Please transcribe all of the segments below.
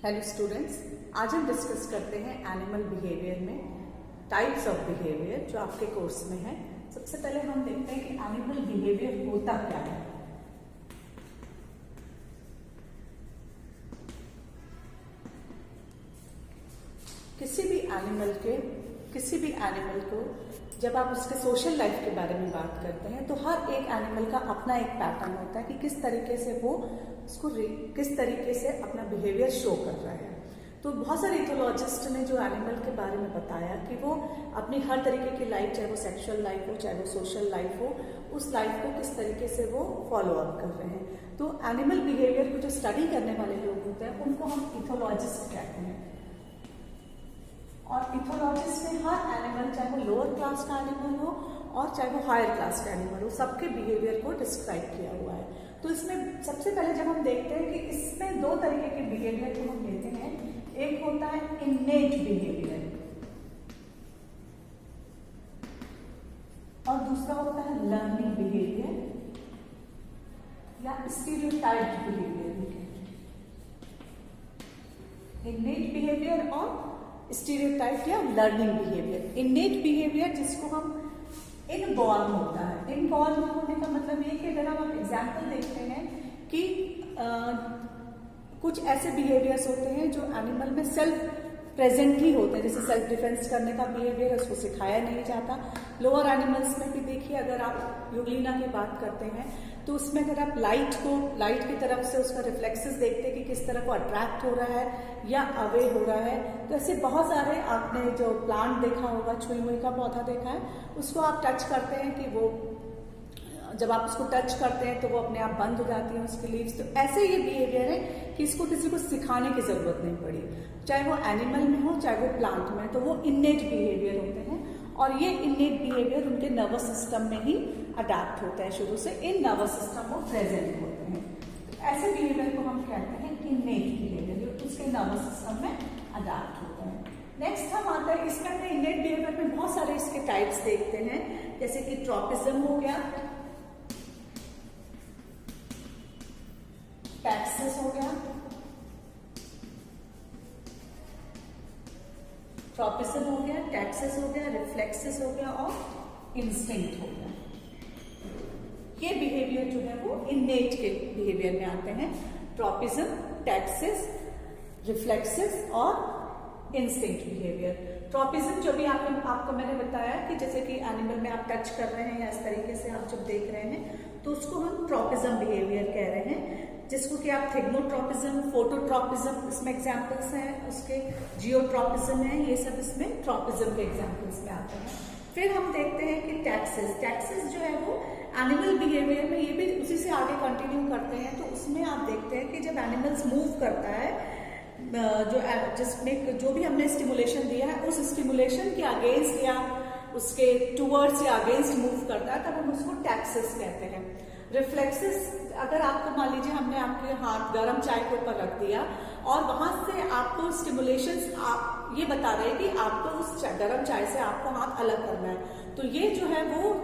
Hello students, आज हम discuss करते हैं एनिमल बिहेवियर में टाइप्स ऑफ बिहेवियर जो आपके कोर्स में है। सबसे पहले हम देखते हैं कि एनिमल बिहेवियर होता क्या है। किसी भी एनिमल को जब आप उसके सोशल लाइफ के बारे में बात करते हैं तो हर एक एनिमल का अपना एक पैटर्न होता है कि किस तरीके से वो उसको किस तरीके से अपना बिहेवियर शो कर रहा है। तो बहुत सारे इथोलॉजिस्ट ने जो एनिमल के बारे में बताया कि वो अपनी हर तरीके की लाइफ, चाहे वो सेक्सुअल लाइफ हो, चाहे वो सोशल लाइफ हो, उस लाइफ को किस तरीके से वो फॉलो अप कर रहे हैं। तो एनिमल बिहेवियर को जो स्टडी करने वाले लोग होते हैं उनको हम इथोलॉजिस्ट कहते हैं। और इथोलॉजिस्ट में हर एनिमल, चाहे वो लोअर क्लास का एनिमल हो और चाहे वो हायर क्लास का एनिमल हो, सबके बिहेवियर को डिस्क्राइब किया हुआ है। तो इसमें सबसे पहले जब हम देखते हैं कि इसमें दो तरीके के बिहेवियर को हम लेते हैं, एक होता है इन्नेट बिहेवियर और दूसरा होता है लर्निंग बिहेवियर या स्टीरियोटाइप्ड बिहेवियर। इन्नेट बिहेवियर और स्टीरियोटाइप या लर्निंग बिहेवियर। इन्नेट बिहेवियर जिसको हम इनबॉर्न होता है। इनबॉर्न होने का मतलब ये कि अगर हम एग्जाम्पल देखते हैं कि कुछ ऐसे बिहेवियर्स होते हैं जो एनिमल में सेल्फ प्रेजेंट ही होते हैं, जैसे सेल्फ डिफेंस करने का बिहेवियर उसको सिखाया नहीं जाता। लोअर एनिमल्स में भी देखिए, अगर आप यूग्लिना की बात करते हैं तो उसमें अगर आप लाइट की तरफ से उसका रिफ्लेक्सेस देखते हैं कि किस तरह को अट्रैक्ट हो रहा है या अवे हो रहा है, तो ऐसे बहुत सारे आपने जो प्लांट देखा होगा, छुई मुई का पौधा देखा है, उसको आप टच करते हैं कि वो जब आप उसको टच करते हैं तो वो अपने आप बंद हो जाती है उसकी लीव्स। तो ऐसे ये बिहेवियर है कि इसको किसी को सिखाने की जरूरत नहीं पड़ी, चाहे वो एनिमल में हो चाहे वो प्लांट में, तो वो इन्नेट बिहेवियर होते हैं। और ये इन्नेट बिहेवियर उनके नर्वस सिस्टम में ही अडेप्ट होता है, शुरू से इन नर्वस सिस्टम में प्रेजेंट होते हैं। तो ऐसे बिहेवियर को हम कहते हैं इन्नेट बिहेवियर, जो उसके नर्वस सिस्टम में अडेप्ट होते हैं। नेक्स्ट हम आता है, इसमें अपने इन्नेट बिहेवियर में बहुत सारे इसके टाइप्स देखते हैं, जैसे कि ट्रॉपिज्म हो गया, टैक्सेस हो गया, ट्रॉपिज्म हो गया, टैक्सेस हो गया, रिफ्लेक्सेस हो गया और इंस्टिंक्ट हो गया। ये बिहेवियर जो है वो इन्नेट के बिहेवियर में आते हैं। ट्रॉपिज्म, टैक्सेस, रिफ्लेक्सेस और इंस्टिंक्ट बिहेवियर। ट्रॉपिज्म जो भी आपको मैंने बताया कि जैसे कि एनिमल में आप टच कर रहे हैं या इस तरीके से आप जब देख रहे हैं तो उसको हम ट्रॉपिज्म बिहेवियर कह रहे हैं, जिसको कि आप थिग्नोट्रॉपिज्म, फोटोट्रॉपिज्म इसमें एग्जाम्पल्स हैं उसके, जियोट्रॉपिज्म है, ये सब इसमें ट्रॉपिज्म के एग्जाम्पल्स में आते हैं। फिर हम देखते हैं कि टैक्सेस जो है वो एनिमल बिहेवियर में, ये भी उसी से आगे कंटिन्यू करते हैं। तो उसमें आप देखते हैं कि जब एनिमल्स मूव करता है, जिसमें जो भी हमने स्टिमुलेशन दिया है उस स्टिमुलेशन के अगेंस्ट या उसके टूवर्ड्स या अगेंस्ट मूव करता है, तब हम उसको टैक्सेस कहते हैं। रिफ्लेक्सेस, अगर आपको मान लीजिए हमने आपके हाथ गर्म चाय के ऊपर रख दिया और वहां से आपको स्टिमुलेशंस आप ये बता रहे हैं कि आपको उस गर्म चाय से आपको हाथ अलग करना है, तो ये जो है वो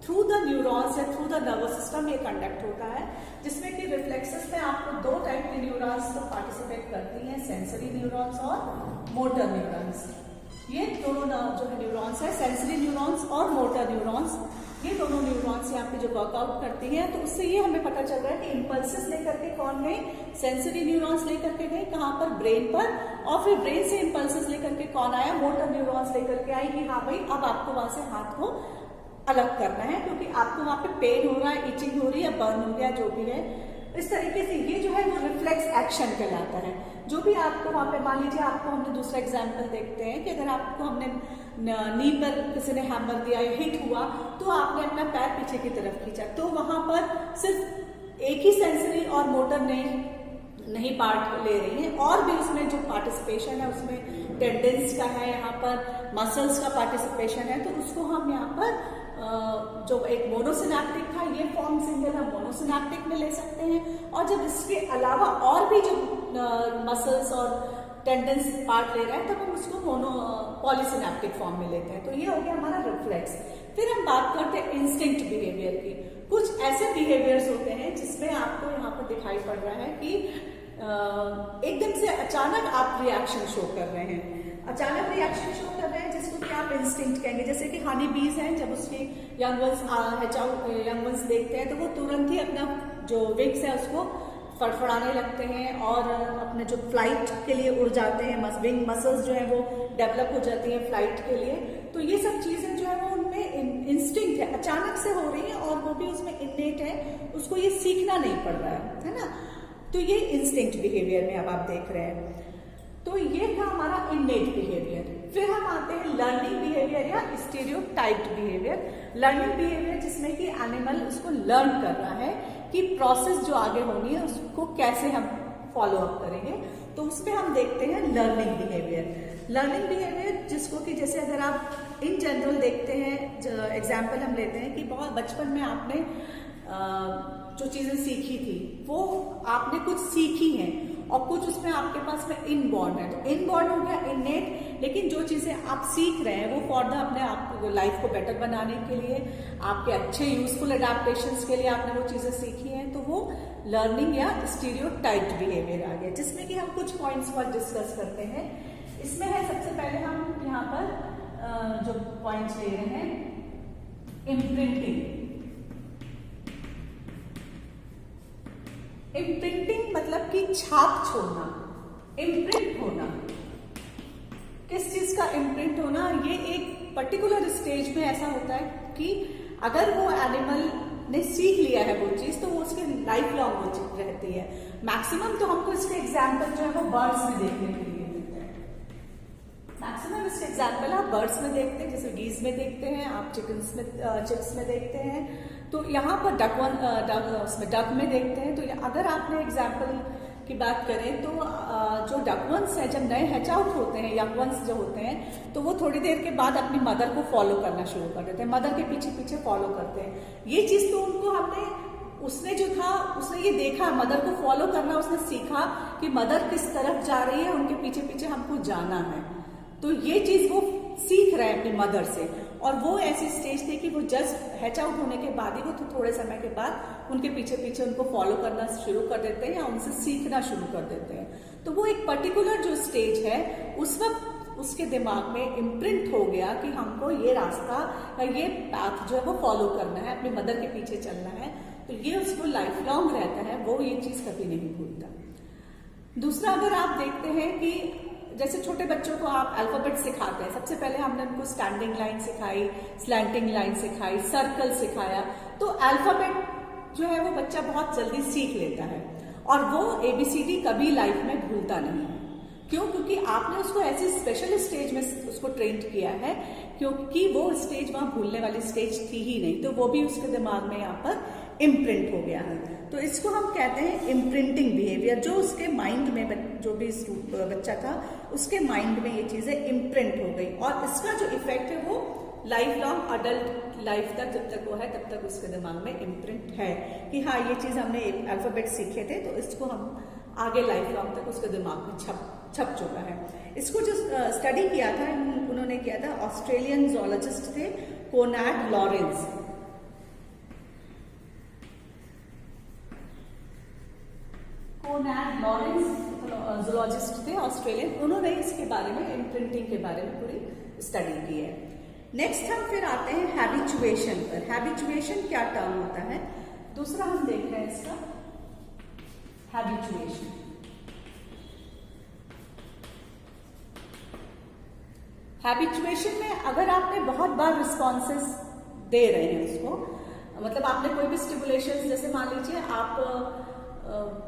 थ्रू द न्यूरॉन्स या थ्रू द नर्वस सिस्टम ये कंडक्ट होता है, जिसमें कि रिफ्लेक्सेस में आपको दो टाइप के न्यूरॉन्स तो पार्टिसिपेट करती हैं, सेंसरी न्यूरॉन्स और मोटर न्यूरॉन्स। ये दोनों जो है न्यूरॉन्स है, सेंसरी न्यूरॉन्स और मोटर न्यूरॉन्स, ये दोनों न्यूरॉन्स यहाँ पे जो वर्कआउट करती हैं, तो उससे ये हमें पता चल रहा है कि इंपल्सेस लेकर के कौन गए, सेंसरी न्यूरॉन्स लेकर के गए कहाँ पर, ब्रेन पर, और फिर ब्रेन से इंपल्सेस लेकर के कौन आया, मोटर न्यूरॉन्स लेकर के आई कि हाँ भाई अब आपको वहां से हाथ को अलग करना है क्योंकि आपको वहां पे पेन हो रहा है, इचिंग हो रही है, बर्न हो गया, जो भी है। इस तरीके से ये जो है वो रिफ्लेक्स एक्शन कहलाता है। जो भी आपको वहां पे, मान लीजिए आपको हमने दूसरा एग्जांपल देखते हैं कि अगर आपको हमने नी पर किसी ने हैमर दिया या हिट हुआ तो आपने अपना पैर पीछे की तरफ खींचा, तो वहां पर सिर्फ एक ही सेंसरी और मोटर नहीं पार्ट ले रही है, और भी उसमें जो पार्टिसिपेशन है उसमें टेंडेंस का है, यहाँ पर मसल्स का पार्टिसिपेशन है, तो उसको हम यहाँ पर जो एक मोनोसिनेप्टिक था, ये फॉर्म सिंगल हम मोनोसिनेप्टिक में ले सकते हैं, और जब इसके अलावा और भी जो मसल्स और टेंडेंस पार्ट ले रहा है तब हम उसको पॉलीसिनेप्टिक फॉर्म में लेते हैं। तो ये हो गया हमारा रिफ्लेक्स। फिर हम बात करते हैं इंस्टिंक्ट बिहेवियर की। कुछ ऐसे बिहेवियर्स होते हैं जिसमें आपको यहाँ पर दिखाई पड़ रहा है कि एकदम से अचानक आप रिएक्शन शो कर रहे हैं, अचानक रिएक्शन शो कर रहे हैं जिसको कि आप इंस्टिंक्ट कहेंगे। जैसे कि हनी बीज हैं, जब उसके यंग वंस देखते हैं तो वो तुरंत ही अपना जो विंग्स है उसको फड़फड़ाने लगते हैं और अपने जो फ्लाइट के लिए उड़ जाते हैं, विंग मसल्स जो है वो डेवलप हो जाती हैं फ्लाइट के लिए। तो ये सब चीजें जो है वो उनमें इंस्टिंक्ट है, अचानक से हो रही है और वो भी उसमें इन्नेट है, उसको ये सीखना नहीं पड़ रहा है ना। तो ये इंस्टिंक्ट बिहेवियर में अब आप देख रहे हैं। तो ये था हमारा इन्नेट बिहेवियर। फिर हम आते हैं लर्निंग बिहेवियर या स्टीरियोटाइप्ड बिहेवियर। लर्निंग बिहेवियर जिसमें कि एनिमल उसको लर्न कर रहा है कि प्रोसेस जो आगे होनी है उसको कैसे हम फॉलो अप करेंगे। तो उसमें हम देखते हैं लर्निंग बिहेवियर। लर्निंग बिहेवियर जिसको कि जैसे अगर आप इन जनरल देखते हैं, एग्जाम्पल हम लेते हैं कि बहुत बचपन में आपने जो चीजें सीखी थी वो आपने कुछ सीखी हैं और कुछ उसमें आपके पास में इनबॉर्न है। तो इनबॉर्न हो गया इननेट, लेकिन जो चीजें आप सीख रहे हैं वो फॉर द अपने आप लाइफ को बेटर बनाने के लिए, आपके अच्छे यूजफुल अडेप्टेशंस के लिए आपने वो चीजें सीखी हैं, तो वो लर्निंग या स्टीरियोटाइप्ड बिहेवियर आ गया। जिसमें कि हम कुछ पॉइंट्स पर डिस्कस करते हैं। इसमें है सबसे पहले हम यहाँ पर जो पॉइंट्स ले रहे हैं, इम्प्रिंटिंग। इम्प्रिंटिंग मतलब कि छाप छोड़ना, इम्प्रिंट होना। किस चीज का इम्प्रिंट होना? ये एक पर्टिकुलर स्टेज में ऐसा होता है कि अगर वो एनिमल ने सीख लिया है वो चीज तो वो उसके लाइफ लॉन्ग वो चीज रहती है। मैक्सिमम तो हमको इसके एग्जाम्पल जो है वो बर्ड्स में देखने के लिए मिलते हैं। मैक्सिमम इसके एग्जाम्पल आप बर्ड्स में देखते हैं, जैसे गीज में देखते हैं, आप चिक्स में देखते हैं, तो यहाँ पर डक में देखते हैं। तो अगर आपने एग्जाम्पल की बात करें तो जो डकवंस है जब नए हैच आउट होते हैं, यंग वंस जो होते हैं, तो वो थोड़ी देर के बाद अपनी मदर को फॉलो करना शुरू कर देते हैं, मदर के पीछे पीछे फॉलो करते हैं। ये चीज तो उनको उसने जो था उसने ये देखा, मदर को फॉलो करना उसने सीखा कि मदर किस तरफ जा रही है, उनके पीछे पीछे हमको जाना है। तो ये चीज वो सीख रहे हैं अपनी मदर से। और वो ऐसी स्टेज थी कि वो जस्ट हैच आउट होने के बाद ही वो तो थोड़े समय के बाद उनके पीछे पीछे उनको फॉलो करना शुरू कर देते हैं या उनसे सीखना शुरू कर देते हैं। तो वो एक पर्टिकुलर जो स्टेज है उस वक्त उसके दिमाग में इम्प्रिंट हो गया कि हमको ये रास्ता या ये पाथ जो है वो फॉलो करना है, अपनी मदर के पीछे चलना है। तो ये उसको लाइफ लॉन्ग रहता है, वो ये चीज कभी नहीं भूलता। दूसरा, अगर आप देखते हैं कि जैसे छोटे बच्चों को आप अल्फाबेट सिखाते हैं, सबसे पहले हमने उनको स्टैंडिंग लाइन सिखाई, स्लैंटिंग लाइन सिखाई, सर्कल सिखाया, तो अल्फाबेट जो है वो बच्चा बहुत जल्दी सीख लेता है और वो ABCD कभी लाइफ में भूलता नहीं है। क्यों? क्योंकि आपने उसको ऐसी स्पेशल स्टेज में उसको ट्रेन किया है, क्योंकि वो स्टेज वहां भूलने वाली स्टेज थी ही नहीं, तो वो भी उसके दिमाग में यहाँ पर इम्प्रिंट हो गया है। तो इसको हम कहते हैं इम्प्रिंटिंग बिहेवियर, जो उसके माइंड में, जो भी बच्चा था उसके माइंड में ये चीजें इम्प्रिंट हो गई और इसका जो इफेक्ट है वो लाइफ लॉन्ग अडल्ट लाइफ तक, जब तक वो है तब तक उसके दिमाग में इम्प्रिंट है कि हाँ ये चीज हमने अल्फाबेट सीखे थे तो इसको हम आगे लाइफ लॉन्ग तक उसके दिमाग में छप चुका है। इसको जो स्टडी किया था उन्होंने किया था, ऑस्ट्रेलियन जोलॉजिस्ट थे कोनाड लॉरेंस। कोनाड लॉरेंस जोलॉजिस्ट थे ऑस्ट्रेलियन, उन्होंने इसके बारे में, इम्प्रिंटिंग के बारे में पूरी स्टडी की है। नेक्स्ट हम फिर आते हैं हैबिचुएशन पर। हैबिचुएशन क्या टर्म होता है? दूसरा हम देख रहे हैं इसका हैबिचुएशन। हैबिचुएशन में अगर आपने बहुत बार रिस्पॉन्सेस दे रहे हैं उसको, मतलब आपने कोई भी स्टिमुलेशन, जैसे मान लीजिए आप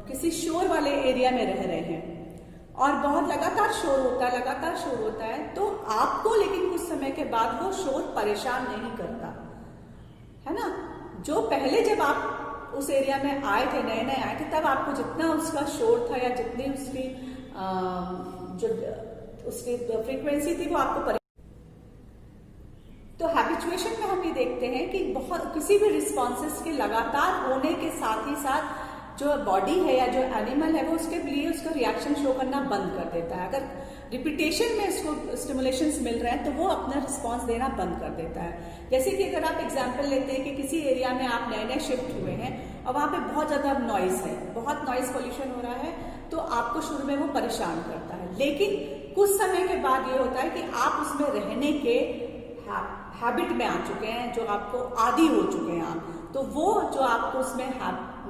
किसी शोर वाले एरिया में रह रहे हैं और बहुत लगातार शोर होता है, तो आपको लेकिन कुछ समय के बाद वो शोर परेशान नहीं करता है ना। जो पहले जब आप उस एरिया में आए थे, नए आए थे, तब आपको जितना उसका शोर था या जितनी उसकी जो उसकी फ्रीक्वेंसी थी वो आपको तो हैबिचुएशन में हम ये देखते हैं कि बहुत किसी भी रिस्पॉन्सेस के लगातार होने के साथ ही साथ जो बॉडी है या जो एनिमल है वो उसके लिए उसका रिएक्शन शो करना बंद कर देता है। अगर रिपीटेशन में इसको स्टिमुलेशंस मिल रहे हैं तो वो अपना रिस्पांस देना बंद कर देता है। जैसे कि अगर आप एग्जांपल लेते हैं कि किसी एरिया में आप नए शिफ्ट हुए हैं और वहां पे बहुत ज्यादा नॉइज है, बहुत नॉइज पोल्यूशन हो रहा है, तो आपको शुरू में वो परेशान करता है, लेकिन कुछ समय के बाद ये होता है कि आप उसमें रहने के हैबिट में आ चुके हैं, जो आपको आदी हो चुके हैं आप, तो वो जो आपको उसमें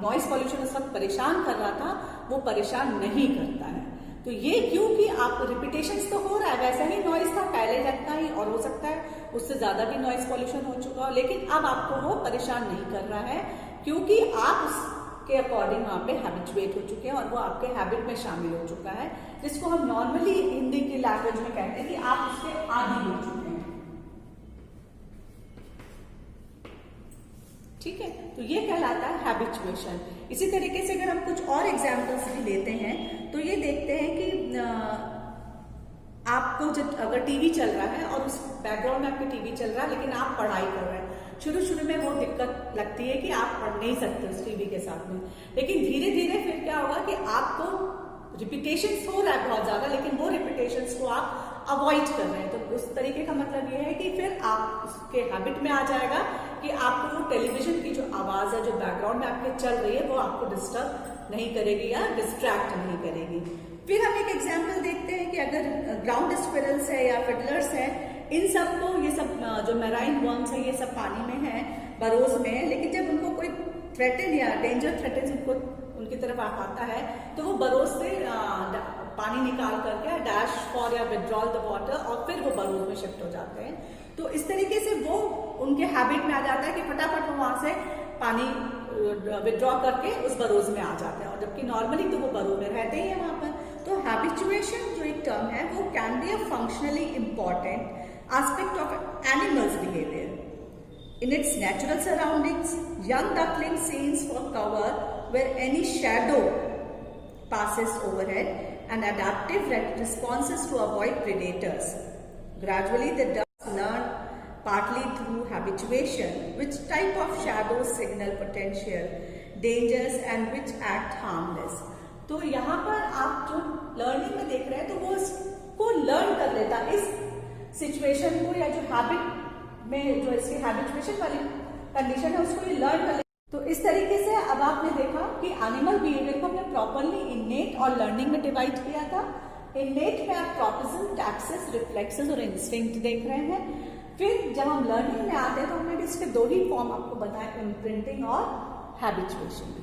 नॉइस पॉल्यूशन उस वक्त परेशान कर रहा था वो परेशान नहीं करता है। तो ये क्योंकि आप रिपीटेशंस तो हो रहा है, वैसा ही नॉइस था पहले जितना ही, और हो सकता है उससे ज्यादा भी नॉइस पॉल्यूशन हो चुका हो, लेकिन अब आपको वो परेशान नहीं कर रहा है क्योंकि आप उसके अकॉर्डिंग वहां पे हैबिचुएट हो चुके हैं और वो आपके हैबिट में शामिल हो चुका है, जिसको हम नॉर्मली हिंदी की लैंग्वेज में कहते हैं कि आप उसके आदी हो चुके हैं। ठीक है, तो ये कहलाता है हैबिचुएशन। इसी तरीके से अगर हम कुछ और एग्जाम्पल्स भी लेते हैं तो ये देखते हैं कि आपको जब अगर टीवी चल रहा है और उस बैकग्राउंड में आपके टीवी चल रहा है लेकिन आप पढ़ाई कर रहे हैं, शुरू में वो दिक्कत लगती है कि आप पढ़ नहीं सकते उस टीवी के साथ में, लेकिन धीरे धीरे फिर क्या होगा कि आपको रिपीटेशंस हो रहा है बहुत ज्यादा, लेकिन वो रिपीटेशंस को आप अवॉइड कर रहे हैं। तो उस तरीके का मतलब ये है कि फिर आप उसके हैबिट में आ जाएगा कि आपको वो टेलीविजन की जो आवाज है जो बैकग्राउंड में आपके चल रही है वो आपको डिस्टर्ब नहीं करेगी या डिस्ट्रैक्ट नहीं करेगी। फिर हम एक एग्जाम्पल देखते हैं कि अगर ग्राउंड स्क्विरल्स है या फिडलर्स है, इन सबको ये सब जो मैराइन वर्म्स है ये सब पानी में है, बरोज में है, लेकिन जब उनको कोई थ्रेटन या डेंजर थ्रेटन उनको उनकी तरफ आता है तो वो बरोज से पानी निकाल करके डैश फॉर या विड्रॉल द वाटर और फिर वो बरोज में शिफ्ट हो जाते हैं। तो इस तरीके से वो उनके हैबिट में आ जाता है कि फटाफट वो वहां से पानी विड्रॉ करके उस बरोज में आ जाते हैं, और जबकि नॉर्मली तो वो बरोज में रहते ही है वहां पर। तो हैबिचुएशन जो एक टर्म है वो can be a functionally important aspect of animals behaviour in its natural surroundings. Young duckling scenes for cover where any shadow passes overhead and adaptive responses to avoid predators. Gradually the ducks learn, partly through habituation, which type of shadows signal potential dangers and which act harmless. तो यहाँ पर आप जो learning में देख रहे हैं तो वो इसको लर्न कर लेता है, इस सिचुएशन को या जो हैबिट में जो इसकी हैबिचुएशन वाली कंडीशन है उसको ये लर्न कर ले। तो इस तरीके से अब आपने देखा कि एनिमल बिहेवियर को हमने प्रॉपरली इनेट और लर्निंग में डिवाइड किया था। इनेट में आप ट्रॉपिज्म, टैक्सेस, रिफ्लेक्सेस और इंस्टिंक्ट देख रहे हैं। फिर जब हम लर्निंग में आते हैं तो हमने इसके दो ही फॉर्म आपको बताए, इम्प्रिंटिंग और हैबिचुएशन।